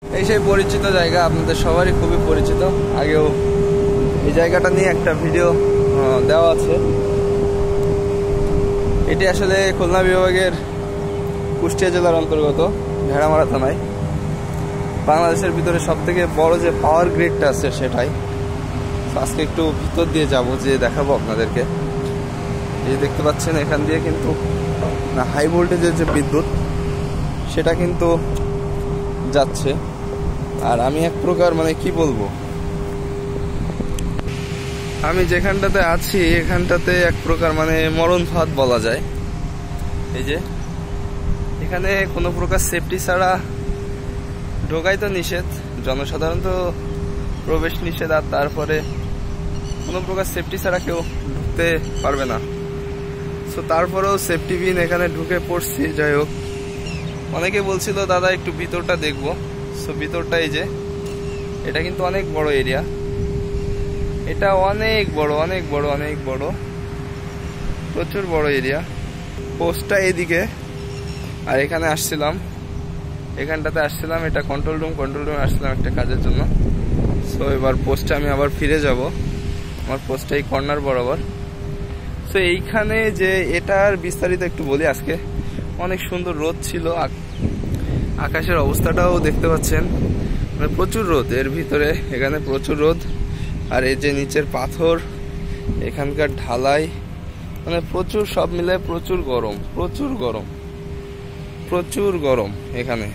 এই সেই পরিচিত জায়গা, আপনাদের সবারই খুবই পরিচিত। আগেও এই জায়গাটা নিয়ে একটা ভিডিও দেওয়া আছে। এটি আসলে খুলনা বিভাগের কুষ্টিয়া জেলার অন্তর্গত ভেড়ামারা থানায়। বাংলাদেশের ভিতরে সবথেকে বড় যে পাওয়ার গ্রিডটা আছে সেটাই। আজকে একটু ভিতর দিয়ে যাব, যে দেখাবো আপনাদেরকে। এই দেখতে পাচ্ছেন এখান দিয়ে কিন্তু হাই ভোল্টেজের যে বিদ্যুৎ সেটা কিন্তু যাচ্ছে। আর আমি এক প্রকার কি বলবো, আমি যেখানটাতে আছি এখানটাতে এক প্রকার মরণ ফাঁদ বলা যায়। এই যে এখানে কোনো প্রকার সেফটি ছাড়া ঢোকাই তো নিষেধ, জনসাধারণ তো প্রবেশ নিষেধ, আর তারপরে কোনো প্রকার সেফটি ছাড়া কেউ ঢুকতে পারবে না। সো তারপরেও সেফটি বিন এখানে ঢুকে পড়ছি। যাই হোক, অনেকে বলছিল দাদা একটু ভিতরটা দেখবো। সো ভিতরটা এই যে, এটা কিন্তু অনেক বড় এরিয়া, এটা অনেক বড় অনেক বড় অনেক বড়, প্রচুর বড় এরিয়া। পোস্টটা এদিকে, আর এখানে আসছিলাম, এখানটাতে আসছিলাম, এটা কন্ট্রোল রুমে আসছিলাম একটা কাজের জন্য। সো এবার পোস্টে আমি আবার ফিরে যাব, আমার পোস্টটা এই কর্নার বরাবর। সো এইখানে যে এটার বিস্তারিত একটু বলি। আজকে অনেক সুন্দর রোদ ছিল, আকাশের অবস্থাটাও দেখতে পাচ্ছেন, প্রচুর রোদ এর ভিতরে, এখানে প্রচুর রোদ। আর এই যে নিচের পাথর, এখানকার ঢালাই, প্রচুর, সব মিলে প্রচুর গরম, প্রচুর গরম, প্রচুর গরম এখানে।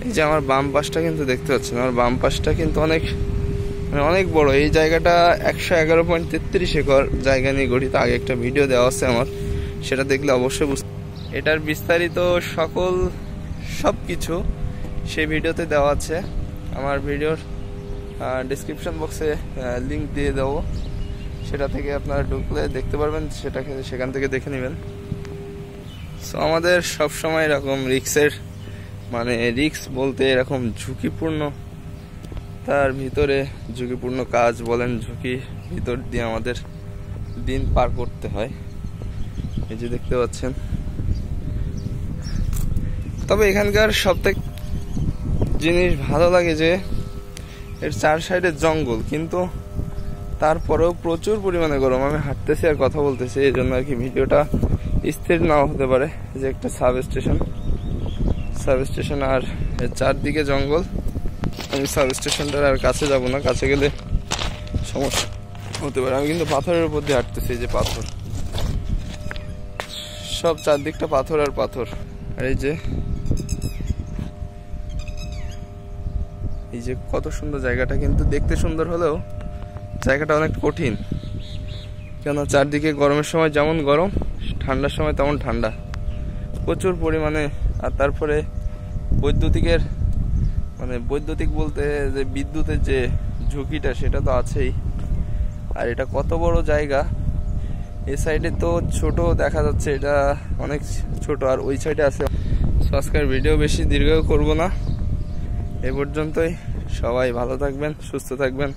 এই যে আমার বাম পাশটা কিন্তু দেখতে পাচ্ছেন, আমার বাম পাশটা কিন্তু অনেক অনেক বড়। এই জায়গাটা 111.33 একর জায়গা নিয়ে গঠিত। আগে একটা ভিডিও দেওয়া আছে আমার, সেটা দেখলে অবশ্যই এটার বিস্তারিত সবকিছু সেই ভিডিওতে দেওয়া আছে। আমার ভিডিওর ডেসক্রিপশন বক্সে লিংক দিয়ে দেবো, সেটা থেকে আপনারা ঢুকলে দেখতে পারবেন, সেখান থেকে দেখে নেবেন। সো আমাদের সবসময় এরকম রিক্স বলতে এরকম ঝুঁকিপূর্ণ, তার ভিতরে ঝুঁকিপূর্ণ কাজ বলেন, ঝুঁকি ভিতর দিয়ে আমাদের দিন পার করতে হয়। এই যে দেখতে পাচ্ছেন। তবে এখানকার সবথেকে জিনিস ভালো লাগে যে এর চার সাইডে জঙ্গল, কিন্তু তারপরেও প্রচুর পরিমাণে গরম। আমি হাঁটতেছি আর কথা বলতেছি, এই জন্য আর কি ভিডিওটা স্থির নাও হতে পারে। যে একটা সাবস্টেশন আর এর চারদিকে জঙ্গল। আমি সাবস্টেশনটার আর কাছে যাব না, কাছে গেলে সমস্যা হতে পারে। আমি কিন্তু পাথরের উপর দিয়ে হাঁটতেছি, যে পাথর, সব চারদিকটা পাথর আর পাথর। আর এই যে কত সুন্দর জায়গাটা, কিন্তু দেখতে সুন্দর হলেও জায়গাটা অনেক কঠিন। কেন, চারদিকে গরমের সময় যেমন গরম, ঠান্ডার সময় তেমন ঠান্ডা, প্রচুর পরিমাণে। আর তারপরে বৈদ্যুতিক বলতে যে বিদ্যুতের যে ঝুঁকিটা, সেটা তো আছেই। আর এটা কত বড় জায়গা, এই সাইডে তো ছোট দেখা যাচ্ছে, এটা অনেক ছোট, আর ওই সাইডে আছে। আজকের ভিডিও বেশি দীর্ঘ করব না, এ পর্যন্তই। সবাই ভালো থাকবেন, সুস্থ থাকবেন।